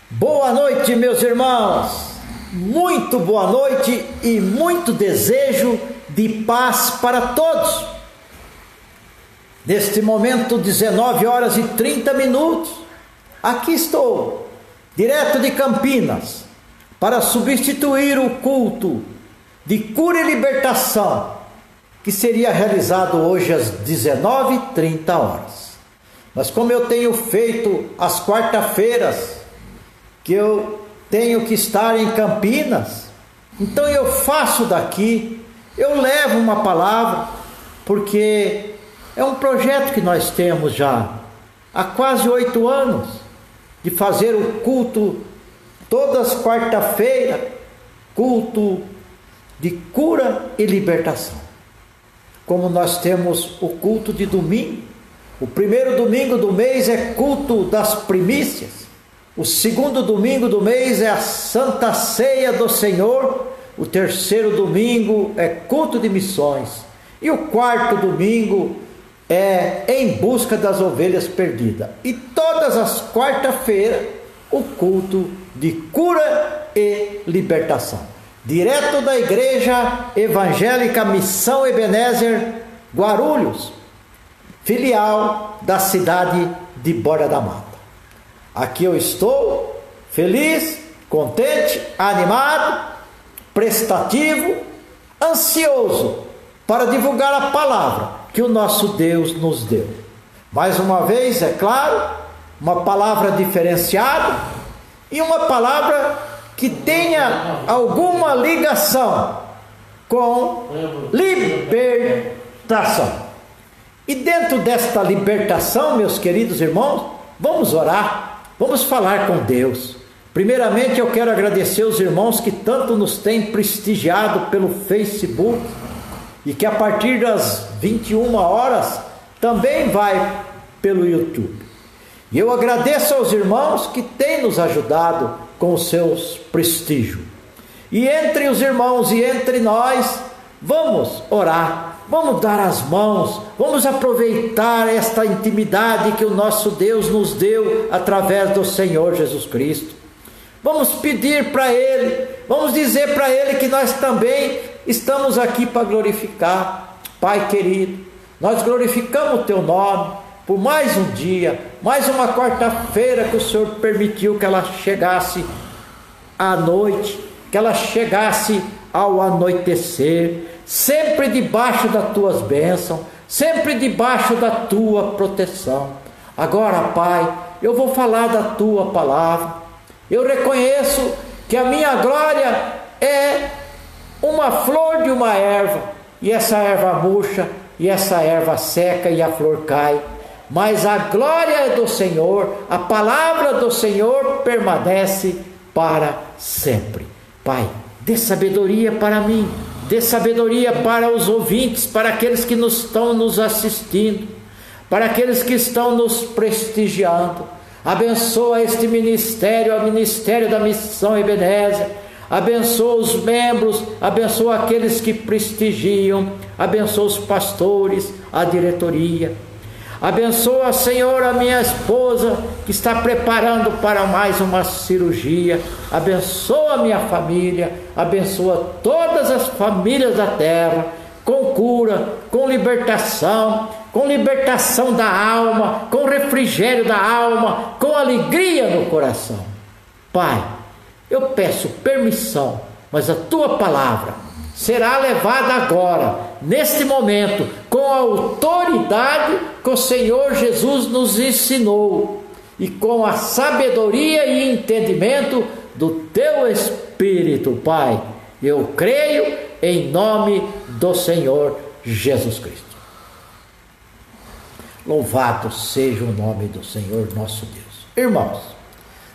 Boa noite, meus irmãos, muito boa noite e muito desejo de paz para todos. Neste momento, 19h30, aqui estou, direto de Campinas, para substituir o culto de cura e libertação, que seria realizado hoje às 19h30. Mas como eu tenho feito às quarta-feiras, que eu tenho que estar em Campinas, então eu faço daqui, eu levo uma palavra, porque é um projeto que nós temos já há quase 8 anos, de fazer o culto todas as quarta-feiras, culto de cura e libertação. Como nós temos o culto de domingo, o primeiro domingo do mês é culto das primícias, o segundo domingo do mês é a Santa Ceia do Senhor, o terceiro domingo é culto de missões e o quarto domingo é em busca das ovelhas perdidas. E todas as quarta-feiras o culto de cura e libertação, direto da Igreja Evangélica Missão Ebenezer Guarulhos, filial da cidade de Borda da Mata. Aqui eu estou feliz, contente, animado, prestativo, ansioso para divulgar a palavra que o nosso Deus nos deu. Mais uma vez, é claro, uma palavra diferenciada e uma palavra que tenha alguma ligação com libertação. E dentro desta libertação, meus queridos irmãos, vamos orar. Vamos falar com Deus. Primeiramente eu quero agradecer os irmãos que tanto nos têm prestigiado pelo Facebook e que a partir das 21h também vai pelo YouTube. E eu agradeço aos irmãos que têm nos ajudado com os seus prestígios. E entre os irmãos e entre nós, vamos orar. Vamos dar as mãos, vamos aproveitar esta intimidade que o nosso Deus nos deu através do Senhor Jesus Cristo. Vamos pedir para Ele, vamos dizer para Ele que nós também estamos aqui para glorificar. Pai querido, nós glorificamos o Teu nome por mais um dia, mais uma quarta-feira que o Senhor permitiu que ela chegasse à noite, que ela chegasse ao anoitecer, sempre debaixo das tuas bênçãos, sempre debaixo da tua proteção. Agora, Pai, eu vou falar da tua palavra. Eu reconheço que a minha glória é uma flor de uma erva, e essa erva murcha, e essa erva seca, e a flor cai. Mas a glória é do Senhor, a palavra do Senhor permanece para sempre. Pai, dê sabedoria para mim, dê sabedoria para os ouvintes, para aqueles que estão nos assistindo, para aqueles que estão nos prestigiando. Abençoa este ministério, o ministério da Missão Ebenezer. Abençoa os membros, abençoa aqueles que prestigiam, abençoa os pastores, a diretoria. Abençoa, Senhor, a minha esposa que está preparando para mais uma cirurgia. Abençoa a minha família, abençoa todas as famílias da terra, com cura, com libertação da alma, com refrigério da alma, com alegria no coração. Pai, eu peço permissão, mas a tua palavra será levada agora, neste momento, com a autoridade que o Senhor Jesus nos ensinou e com a sabedoria e entendimento do teu Espírito, Pai. Eu creio em nome do Senhor Jesus Cristo. Louvado seja o nome do Senhor nosso Deus. Irmãos,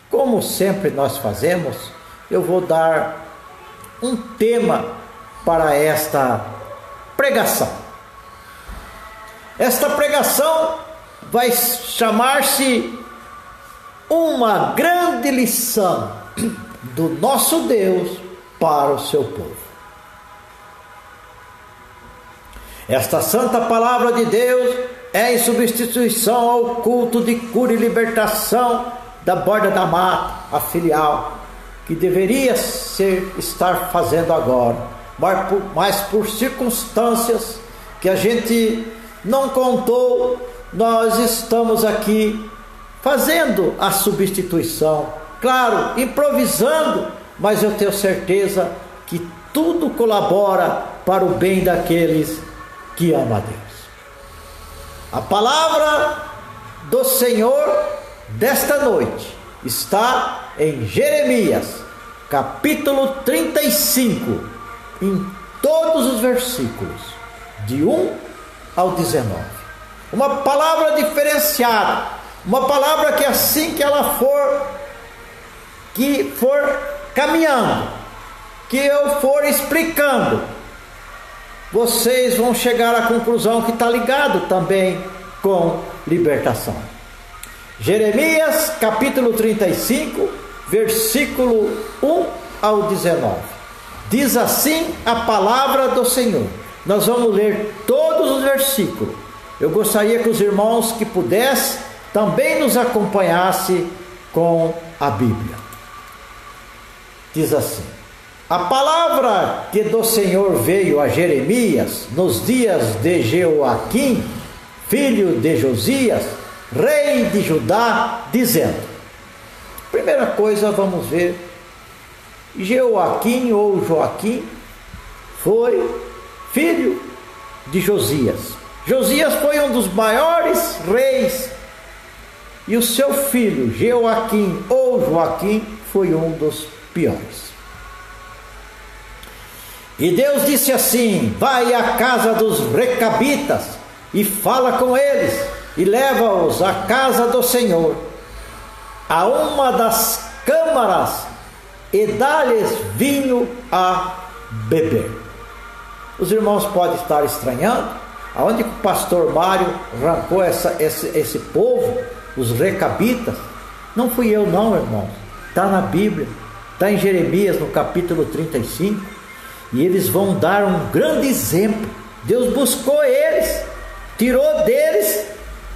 como sempre nós fazemos, eu vou dar um tema para esta pregação. Esta pregação vai chamar-se Uma Grande Lição do Nosso Deus para o seu povo. Esta santa palavra de Deus é em substituição ao culto de cura e libertação da Borda da Mata, a filial, que deveria estar fazendo agora, mas por circunstâncias que a gente não contou, nós estamos aqui fazendo a substituição, claro, improvisando, mas eu tenho certeza que tudo colabora para o bem daqueles que amam a Deus. A palavra do Senhor desta noite está em Jeremias, capítulo 35, em todos os versículos, de 1 ao 19. Uma palavra diferenciada, uma palavra que assim que ela for caminhando, que eu for explicando, vocês vão chegar à conclusão que está ligado também com libertação. Jeremias capítulo 35, versículo 1 ao 19. Diz assim a palavra do Senhor. Nós vamos ler todos os versículos. Eu gostaria que os irmãos que pudessem também nos acompanhassem com a Bíblia. Diz assim: a palavra que do Senhor veio a Jeremias nos dias de Jeoaquim, filho de Josias, rei de Judá, dizendo. Primeira coisa, vamos ver, Jeoaquim ou Joaquim foi filho de Josias. Josias foi um dos maiores reis, e o seu filho Jeoaquim ou Joaquim foi um dos piores. E Deus disse assim: vai à casa dos recabitas e fala com eles, e leva-os à casa do Senhor, a uma das câmaras, e dá-lhes vinho a beber. Os irmãos podem estar estranhando, aonde que o pastor Mário arrancou esse povo, os recabitas? Não fui eu não, irmãos, está na Bíblia, está em Jeremias no capítulo 35, e eles vão dar um grande exemplo. Deus buscou eles, tirou deles,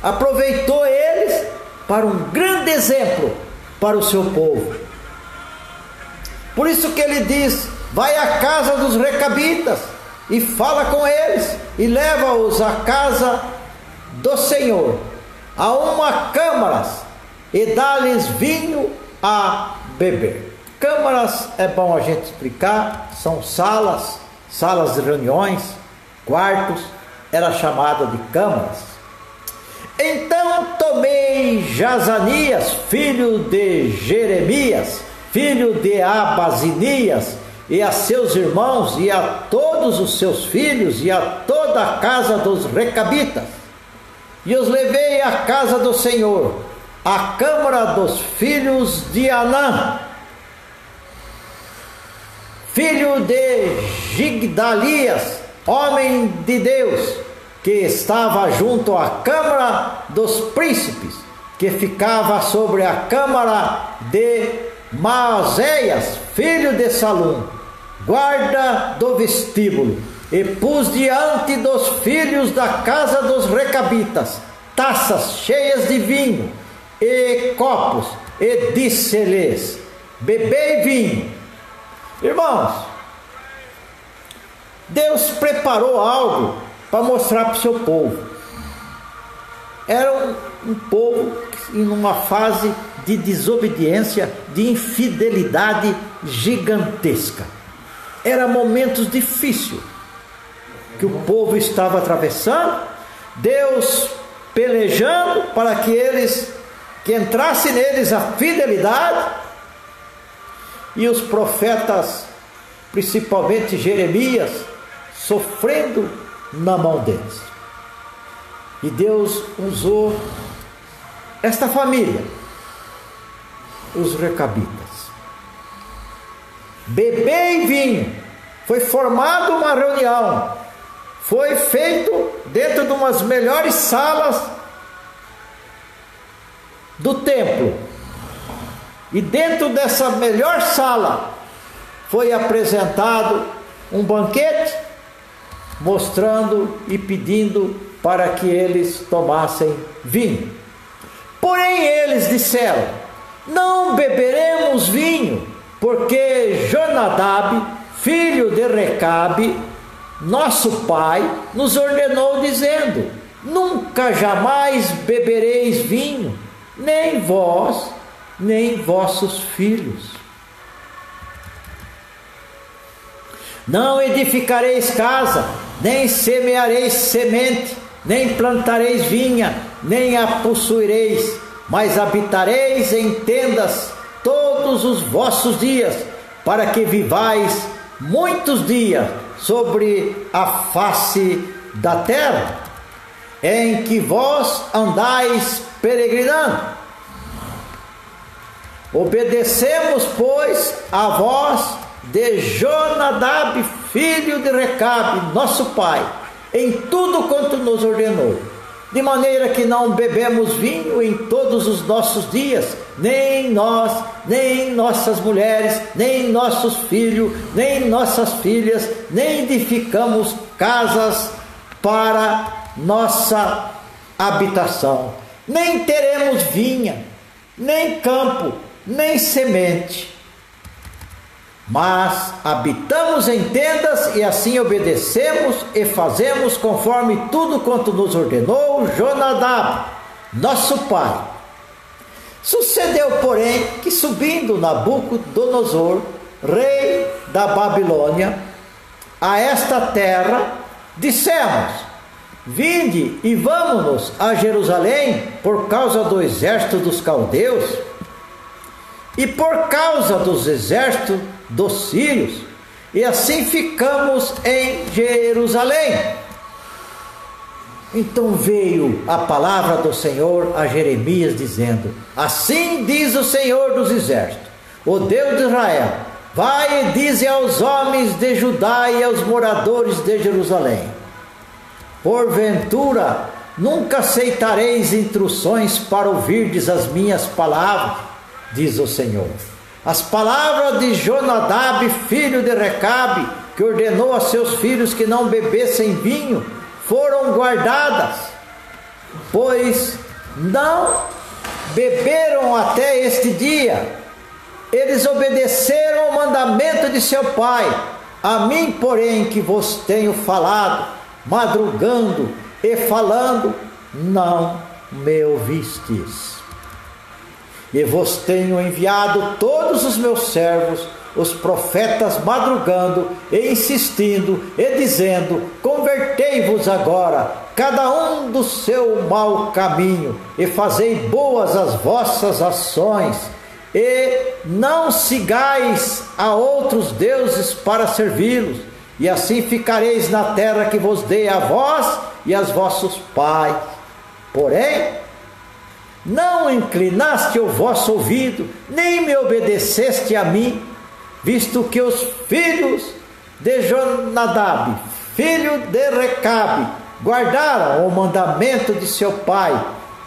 aproveitou eles para um grande exemplo para o seu povo. Por isso que ele diz: vai à casa dos recabitas e fala com eles, e leva-os à casa do Senhor, a uma câmara, e dá-lhes vinho a beber. Câmaras, é bom a gente explicar, são salas de reuniões, quartos, era chamada de câmaras. Então tomei Jazanias, filho de Jeremias, filho de Abazinias, e a seus irmãos, e a todos os seus filhos, e a toda a casa dos recabitas, e os levei à casa do Senhor, à câmara dos filhos de Anã, filho de Gigdalias, homem de Deus, que estava junto à câmara dos príncipes, que ficava sobre a câmara de Maazéias, filho de Salum, guarda do vestíbulo, e pus diante dos filhos da casa dos recabitas taças cheias de vinho e copos, e disse-lhes: bebei vinho. Irmãos, Deus preparou algo para mostrar para o seu povo. Era um povo em uma fase de desobediência, de infidelidade gigantesca. Eram momentos difíceis que o povo estava atravessando, Deus pelejando para que entrasse neles a fidelidade. E os profetas, principalmente Jeremias, sofrendo na mão deles. E Deus usou esta família, os recabitas. Bebei vinho. Foi formada uma reunião. Foi feito dentro de umas melhores salas do templo. E dentro dessa melhor sala foi apresentado um banquete, mostrando e pedindo para que eles tomassem vinho. Porém eles disseram: não beberemos vinho, porque Jonadab, filho de Recabe, nosso pai, nos ordenou dizendo: nunca jamais bebereis vinho, nem vós, nem vossos filhos. Não edificareis casa, nem semeareis semente, nem plantareis vinha, nem a possuireis, mas habitareis em tendas todos os vossos dias, para que vivais muitos dias sobre a face da terra, em que vós andais peregrinando. Obedecemos, pois, a voz de Jonadab, filho de Recabe, nosso pai, em tudo quanto nos ordenou, de maneira que não bebemos vinho em todos os nossos dias, nem nós, nem nossas mulheres, nem nossos filhos, nem nossas filhas, nem edificamos casas para nossa habitação, nem teremos vinha, nem campo, nem semente, mas habitamos em tendas e assim obedecemos e fazemos conforme tudo quanto nos ordenou Jonadab, nosso pai. Sucedeu, porém, que subindo Nabucodonosor, rei da Babilônia, a esta terra, dissemos: vinde e vamos-nos a Jerusalém por causa do exército dos caldeus e por causa dos exércitos dos sírios, e assim ficamos em Jerusalém. Então veio a palavra do Senhor a Jeremias, dizendo: assim diz o Senhor dos exércitos, o Deus de Israel: vai e dize aos homens de Judá e aos moradores de Jerusalém: porventura nunca aceitareis instruções para ouvirdes as minhas palavras, diz o Senhor. As palavras de Jonadab, filho de Recabe, que ordenou a seus filhos que não bebessem vinho, foram guardadas, pois não beberam até este dia. Eles obedeceram ao mandamento de seu pai. A mim, porém, que vos tenho falado, madrugando e falando, não me ouvistes. E vos tenho enviado todos os meus servos, os profetas, madrugando e insistindo e dizendo: convertei-vos agora, cada um do seu mau caminho, e fazei boas as vossas ações, e não sigais a outros deuses para servi-los, e assim ficareis na terra que vos dei a vós e aos vossos pais. Porém, não inclinaste o vosso ouvido, nem me obedeceste a mim, visto que os filhos de Jonadab, filho de Recabe, guardaram o mandamento de seu pai,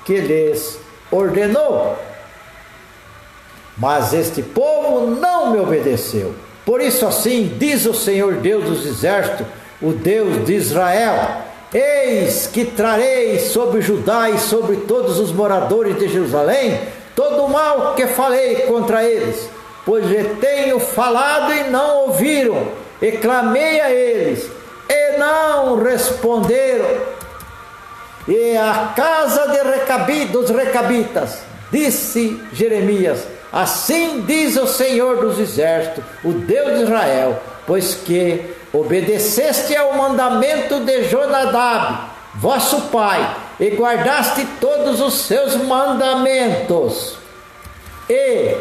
que lhes ordenou. Mas este povo não me obedeceu. Por isso assim diz o Senhor Deus dos exércitos, o Deus de Israel: eis que trarei sobre Judá e sobre todos os moradores de Jerusalém todo o mal que falei contra eles, pois lhe tenho falado e não ouviram, e clamei a eles e não responderam. E a casa dos recabitas, disse Jeremias: assim diz o Senhor dos exércitos, o Deus de Israel, pois que obedeceste ao mandamento de Jonadab, vosso pai, e guardaste todos os seus mandamentos, e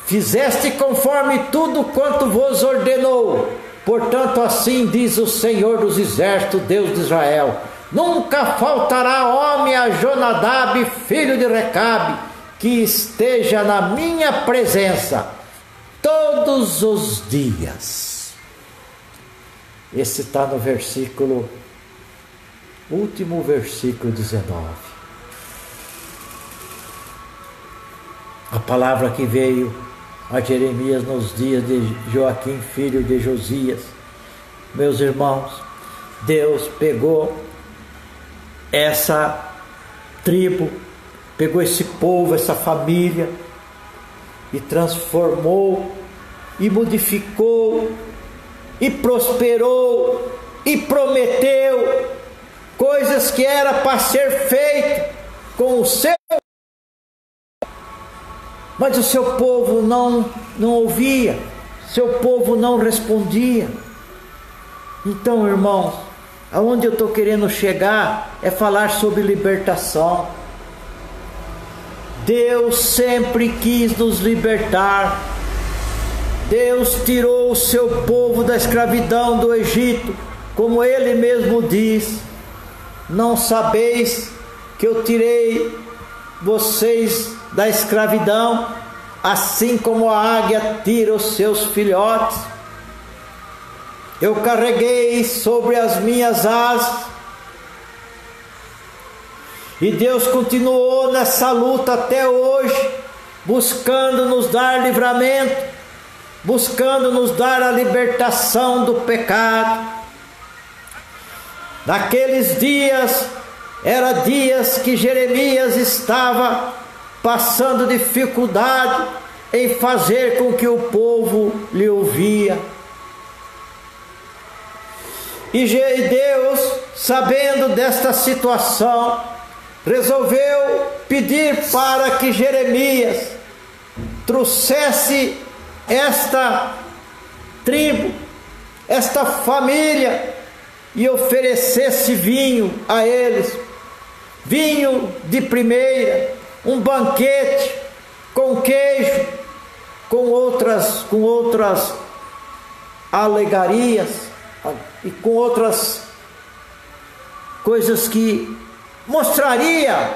fizeste conforme tudo quanto vos ordenou. Portanto, assim diz o Senhor dos exércitos, Deus de Israel: nunca faltará homem a Jonadab, filho de Recabe, que esteja na minha presença todos os dias. Esse está no último versículo 19. A palavra que veio a Jeremias nos dias de Joaquim, filho de Josias. Meus irmãos, Deus pegou essa tribo, pegou esse povo, essa família, e transformou, e modificou, e prosperou, e prometeu coisas que era para ser feito com o seu, mas o seu povo não ouvia, seu povo não respondia. Então, irmãos, aonde eu estou querendo chegar é falar sobre libertação. Deus sempre quis nos libertar. Deus tirou o seu povo da escravidão do Egito, como Ele mesmo diz: não sabeis que eu tirei vocês da escravidão, assim como a águia tira os seus filhotes? Eu carreguei sobre as minhas asas. E Deus continuou nessa luta até hoje, buscando nos dar livramento, buscando nos dar a libertação do pecado. Naqueles dias, eram dias que Jeremias estava passando dificuldade em fazer com que o povo lhe ouvia. E Deus, sabendo desta situação, resolveu pedir para que Jeremias trouxesse esta tribo, esta família, e oferecesse vinho a eles, vinho de primeira, um banquete com queijo, com outras alegarias e com outras coisas que mostraria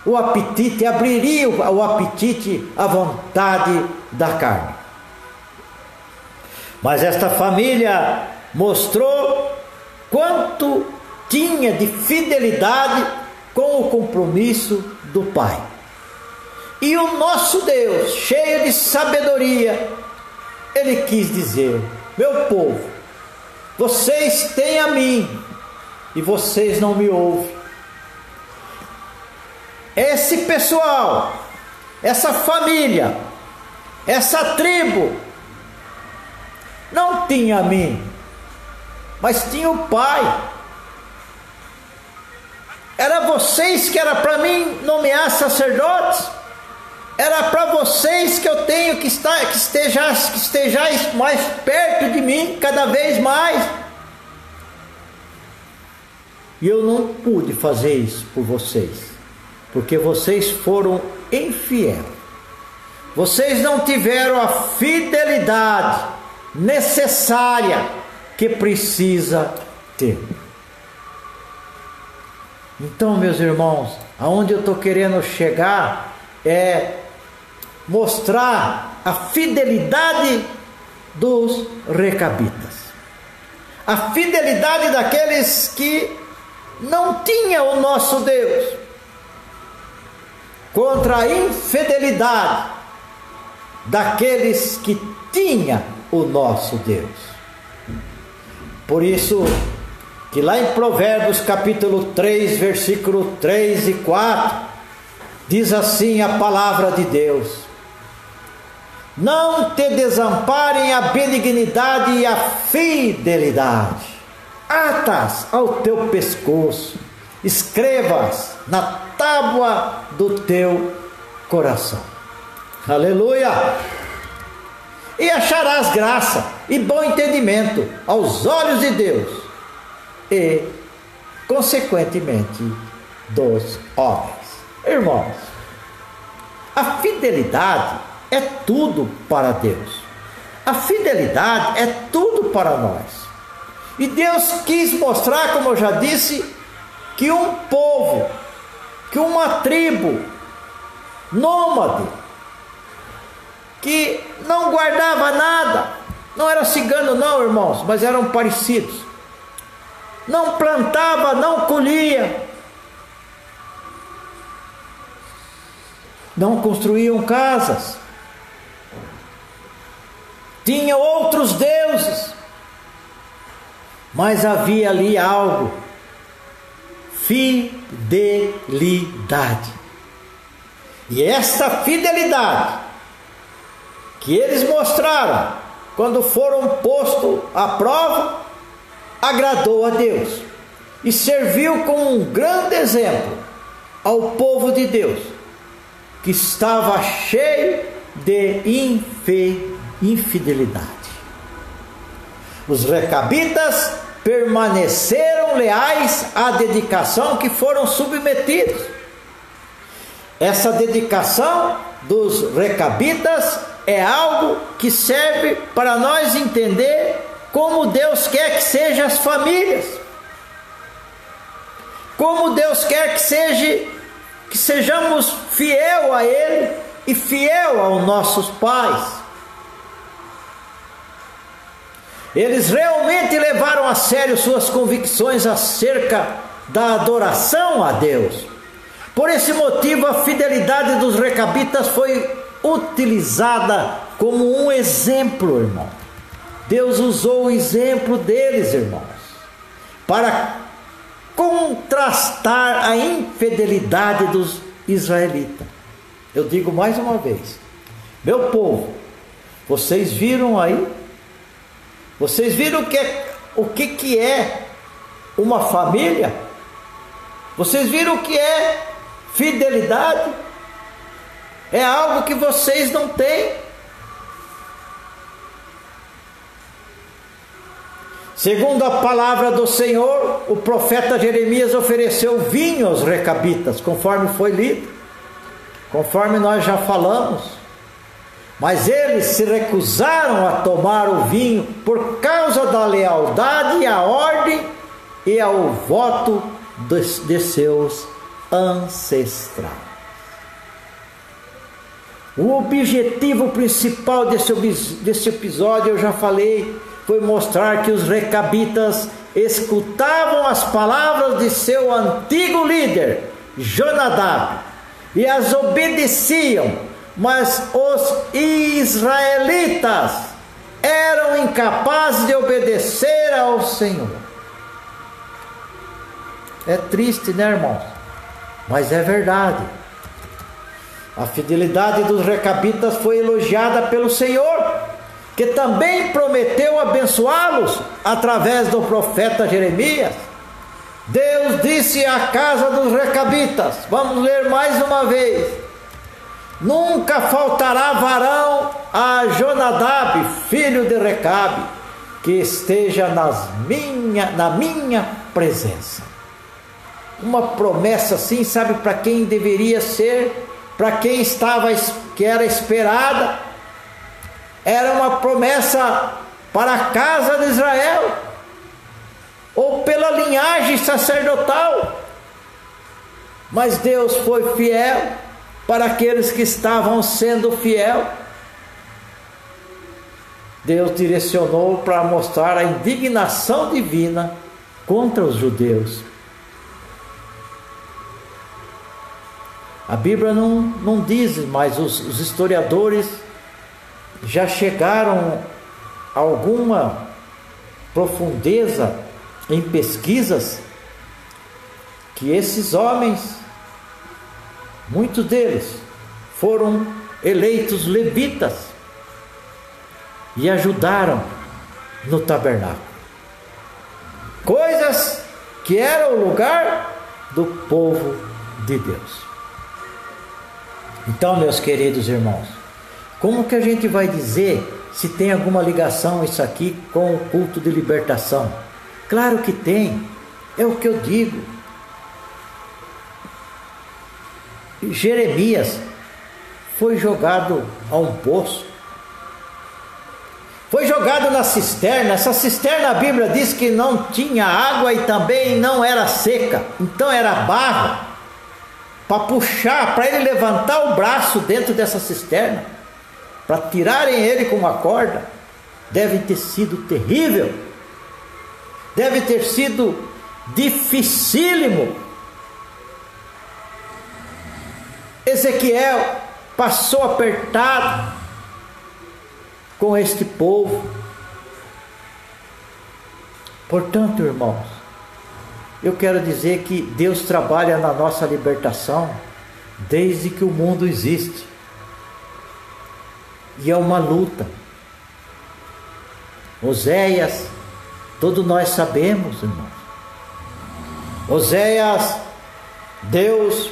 o apetite, abriria o apetite, a vontade da carne. Mas esta família mostrou quanto tinha de fidelidade com o compromisso do Pai. E o nosso Deus, cheio de sabedoria, Ele quis dizer: meu povo, vocês têm a mim e vocês não me ouvem. Esse pessoal, essa família, essa tribo não tinha a mim, mas tinha o Pai. Era vocês que era para mim nomear sacerdotes. Era para vocês que eu tenho que estejais mais perto de mim, cada vez mais. E eu não pude fazer isso por vocês, porque vocês foram infiéis. Vocês não tiveram a fidelidade necessária que precisa ter. Então, meus irmãos, aonde eu estou querendo chegar é mostrar a fidelidade dos recabitas, a fidelidade daqueles que não tinham o nosso Deus, contra a infidelidade daqueles que tinham o nosso Deus. Por isso que lá em Provérbios capítulo 3, versículo 3 e 4, diz assim a palavra de Deus: não te desamparem a benignidade e a fidelidade, atas ao teu pescoço, escrevas na tábua do teu coração. Aleluia! E acharás graça e bom entendimento aos olhos de Deus e, consequentemente, dos homens. Irmãos, a fidelidade é tudo para Deus. A fidelidade é tudo para nós. E Deus quis mostrar, como eu já disse, que um povo, que uma tribo nômade, que não guardava nada, não era cigano não, irmãos, mas eram parecidos, não plantava, não colhia, não construíam casas, tinham outros deuses, mas havia ali algo: fidelidade. E esta fidelidade que eles mostraram quando foram postos à prova, agradou a Deus e serviu como um grande exemplo ao povo de Deus, que estava cheio de infidelidade. Os recabitas permaneceram leais à dedicação que foram submetidos. Essa dedicação dos recabitas é algo que serve para nós entender como Deus quer que sejam as famílias, como Deus quer que sejamos fiel a Ele e fiel aos nossos pais. Eles realmente levaram a sério suas convicções acerca da adoração a Deus. Por esse motivo, a fidelidade dos recabitas foi utilizada como um exemplo, irmão. Deus usou o exemplo deles, irmãos, para contrastar a infidelidade dos israelitas. Eu digo mais uma vez, meu povo, vocês viram aí? Vocês viram o que é uma família? Vocês viram o que é fidelidade? É algo que vocês não têm. Segundo a palavra do Senhor, o profeta Jeremias ofereceu vinho aos recabitas, conforme foi lido, conforme nós já falamos. Mas eles se recusaram a tomar o vinho por causa da lealdade à ordem e ao voto de seus ancestrais. O objetivo principal desse episódio, eu já falei, foi mostrar que os recabitas escutavam as palavras de seu antigo líder, Jonadab, e as obedeciam. Mas os israelitas eram incapazes de obedecer ao Senhor. É triste, né, irmãos? Mas é verdade. A fidelidade dos recabitas foi elogiada pelo Senhor, que também prometeu abençoá-los através do profeta Jeremias. Deus disse à casa dos recabitas, vamos ler mais uma vez: nunca faltará varão a Jonadab, filho de Recabe, que esteja na minha presença. Uma promessa assim, sabe para quem deveria ser, para quem que era esperada. Era uma promessa para a casa de Israel, ou pela linhagem sacerdotal. Mas Deus foi fiel para aqueles que estavam sendo fiel. Deus direcionou para mostrar a indignação divina contra os judeus. A Bíblia não diz, mas os historiadores já chegaram a alguma profundeza em pesquisas que esses homens, muitos deles, foram eleitos levitas e ajudaram no tabernáculo. Coisas que eram o lugar do povo de Deus. Então, meus queridos irmãos, como que a gente vai dizer se tem alguma ligação isso aqui com o culto de libertação? Claro que tem, é o que eu digo. Jeremias foi jogado a um poço, foi jogado na cisterna. Essa cisterna, a Bíblia diz que não tinha água e também não era seca, então era barro para puxar, para ele levantar o braço dentro dessa cisterna, para tirarem ele com uma corda. Deve ter sido terrível, deve ter sido dificílimo. Ezequiel passou apertado com este povo. Portanto, irmãos, eu quero dizer que Deus trabalha na nossa libertação desde que o mundo existe. e é uma luta. Oséias, todos nós sabemos, irmãos. Oséias, Deus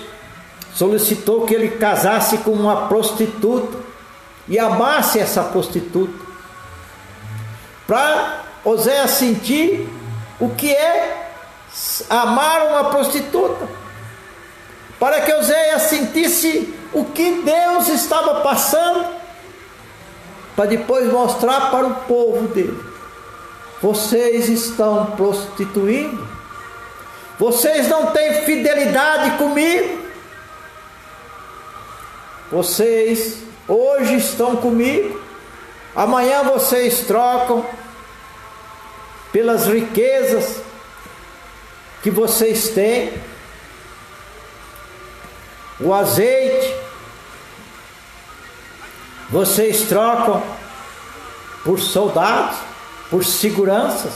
solicitou que ele casasse com uma prostituta e amasse essa prostituta, para Oséias sentir o que é amar uma prostituta, para que Oséias sentisse o que Deus estava passando, para depois mostrar para o povo dele: vocês estão prostituindo, vocês não têm fidelidade comigo, vocês hoje estão comigo, amanhã vocês trocam pelas riquezas que vocês têm, o azeite, vocês trocam por soldados, por seguranças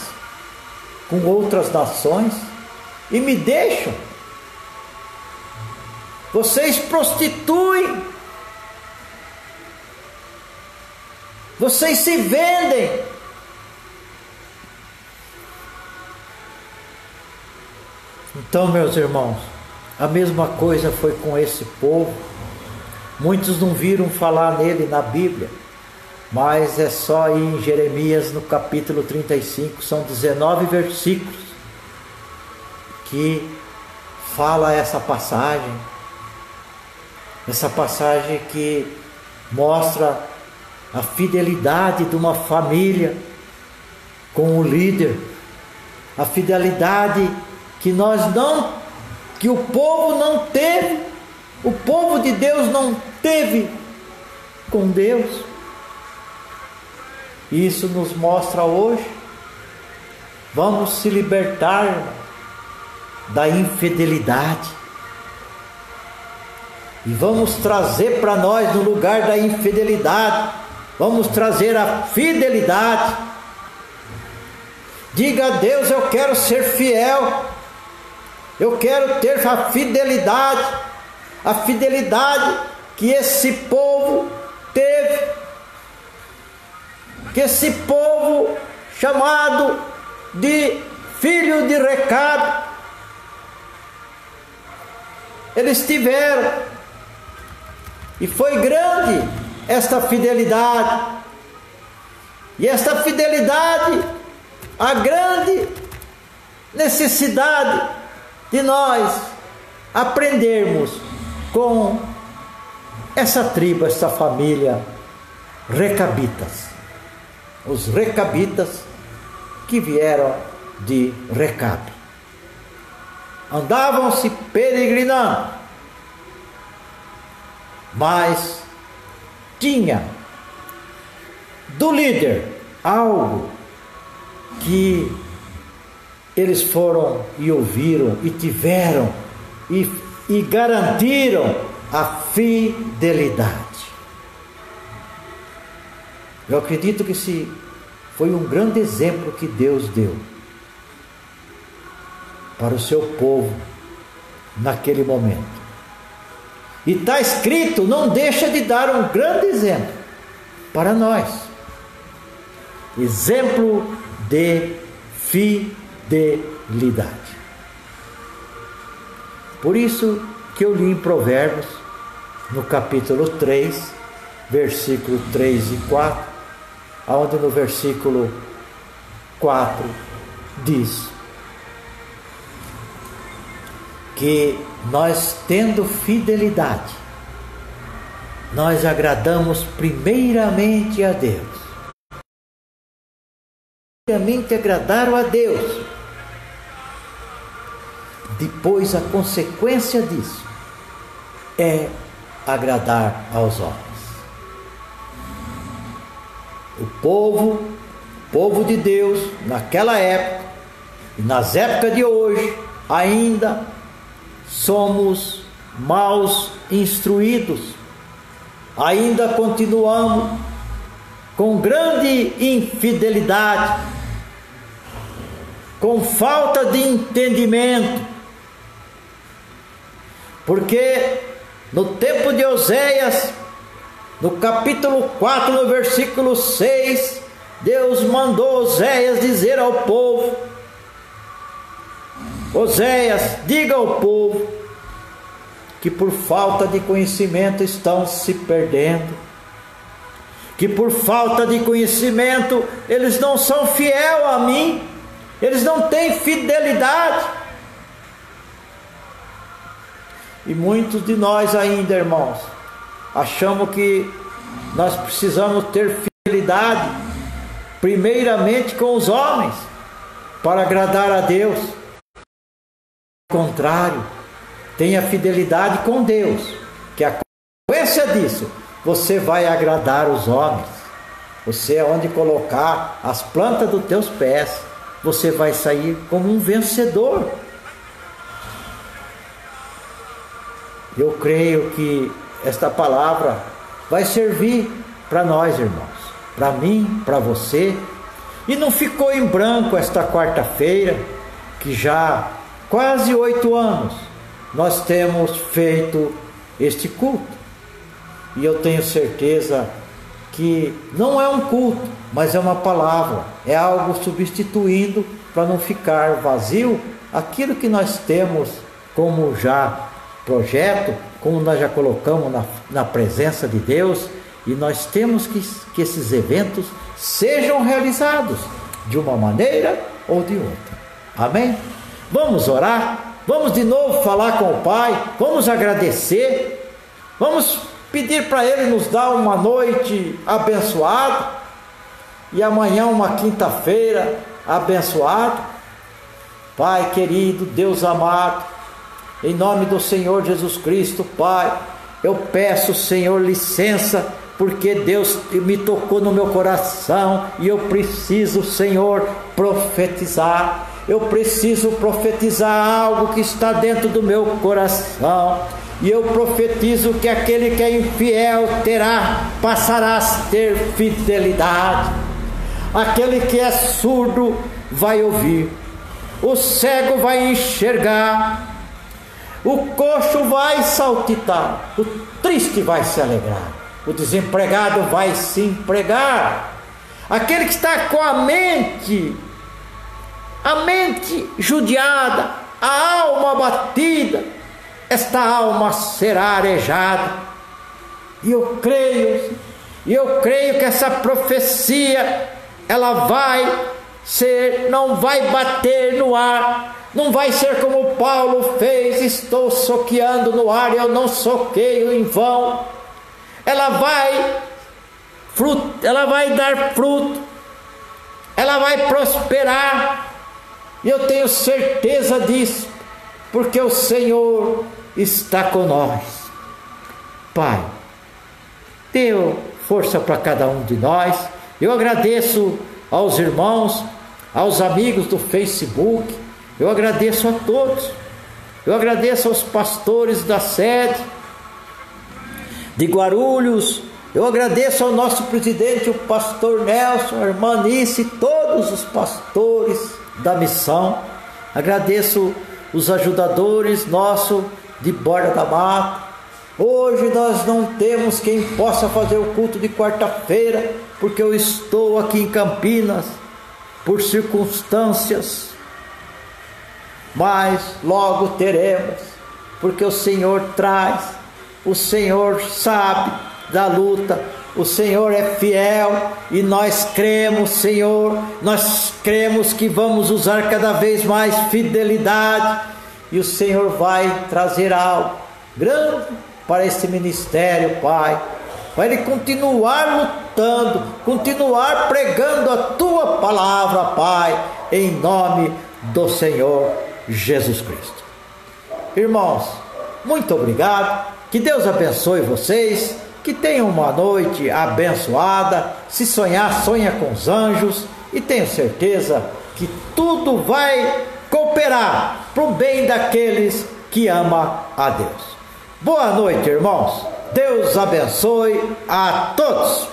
com outras nações e me deixam. Vocês prostituem, vocês se vendem. Então, meus irmãos, a mesma coisa foi com esse povo. Muitos não viram falar nele na Bíblia, mas é só ir em Jeremias no capítulo 35, são 19 versículos que fala essa passagem que mostra a fidelidade de uma família com o líder, a fidelidade que o povo não teve, o povo de Deus não teve com Deus. Isso nos mostra hoje. Vamos se libertar da infidelidade e vamos trazer para nós, no lugar da infidelidade, vamos trazer a fidelidade. Diga a Deus: eu quero ser fiel, eu quero ter a fidelidade que esse povo teve, que esse povo chamado de filho de Recabe, eles tiveram, e foi grande esta fidelidade, e esta fidelidade, a grande necessidade de nós aprendermos com essa tribo, essa família recabitas, os recabitas que vieram de Recabe, andavam se peregrinando, mas tinha do líder algo que eles foram e ouviram e tiveram e garantiram: a fidelidade. Eu acredito que esse foi um grande exemplo que Deus deu para o seu povo naquele momento. E está escrito, não deixa de dar um grande exemplo para nós. Exemplo de fidelidade. Por isso que eu li em Provérbios, no capítulo 3, versículo 3 e 4, onde no versículo 4 diz que nós, tendo fidelidade, nós agradamos primeiramente a Deus. Primeiramente agradaram a Deus. Depois a consequência disso é agradar aos homens. O povo de Deus, naquela época e nas épocas de hoje, ainda somos maus instruídos, ainda continuamos com grande infidelidade, com falta de entendimento, porque no tempo de Oséias No capítulo 4, no versículo 6, Deus mandou Oséias dizer ao povo: Oséias, diga ao povo que por falta de conhecimento estão se perdendo, que por falta de conhecimento eles não são fiéis a mim, eles não têm fidelidade. E muitos de nós ainda, irmãos, achamos que nós precisamos ter fidelidade primeiramente com os homens para agradar a Deus. Ao contrário, tenha fidelidade com Deus, que a consequência disso, você vai agradar os homens. Você é onde colocar as plantas dos teus pés, você vai sair como um vencedor. Eu creio que esta palavra vai servir para nós, irmãos, para mim, para você. E não ficou em branco esta quarta-feira, que já quase 8 anos nós temos feito este culto. E eu tenho certeza que não é um culto, mas é uma palavra, é algo substituindo, para não ficar vazio aquilo que nós temos como já projeto, como nós já colocamos na presença de Deus, e nós temos que esses eventos sejam realizados de uma maneira ou de outra. Amém? Vamos orar, vamos de novo falar com o Pai, vamos agradecer, vamos pedir para Ele nos dar uma noite abençoada, e amanhã uma quinta-feira abençoada. Pai querido, Deus amado, em nome do Senhor Jesus Cristo, Pai, eu peço, Senhor, licença, porque Deus me tocou no meu coração, e eu preciso, Senhor, profetizar. Eu preciso profetizar algo que está dentro do meu coração, e eu profetizo que aquele que é infiel passará a ter fidelidade. Aquele que é surdo vai ouvir, o cego vai enxergar, o coxo vai saltitar, o triste vai se alegrar, o desempregado vai se empregar. Aquele que está com a mente judiada, a alma abatida, esta alma será arejada. E eu creio que essa profecia, ela vai ser, não vai bater no ar, não vai ser como Paulo fez: estou soqueando no ar, eu não soqueio em vão. Ela vai dar fruto, ela vai prosperar, e eu tenho certeza disso, porque o Senhor está com nós. Pai, dê força para cada um de nós. Eu agradeço aos irmãos, aos amigos do Facebook, eu agradeço a todos, eu agradeço aos pastores da sede de Guarulhos, eu agradeço ao nosso presidente, o pastor Nelson, a irmã Nice, todos os pastores da missão. Agradeço os ajudadores nossos de Borda da Mata. Hoje nós não temos quem possa fazer o culto de quarta-feira, porque eu estou aqui em Campinas por circunstâncias, mas logo teremos, porque o Senhor traz, o Senhor sabe da luta, o Senhor é fiel, e nós cremos, Senhor, nós cremos que vamos usar cada vez mais fidelidade, e o Senhor vai trazer algo grande para esse ministério, Pai, para ele continuar lutando, continuar pregando a Tua palavra, Pai, em nome do Senhor Jesus Cristo. Irmãos, muito obrigado, que Deus abençoe vocês, que tenham uma noite abençoada. Se sonhar, sonha com os anjos, e tenho certeza que tudo vai cooperar para o bem daqueles que amam a Deus. Boa noite, irmãos. Deus abençoe a todos.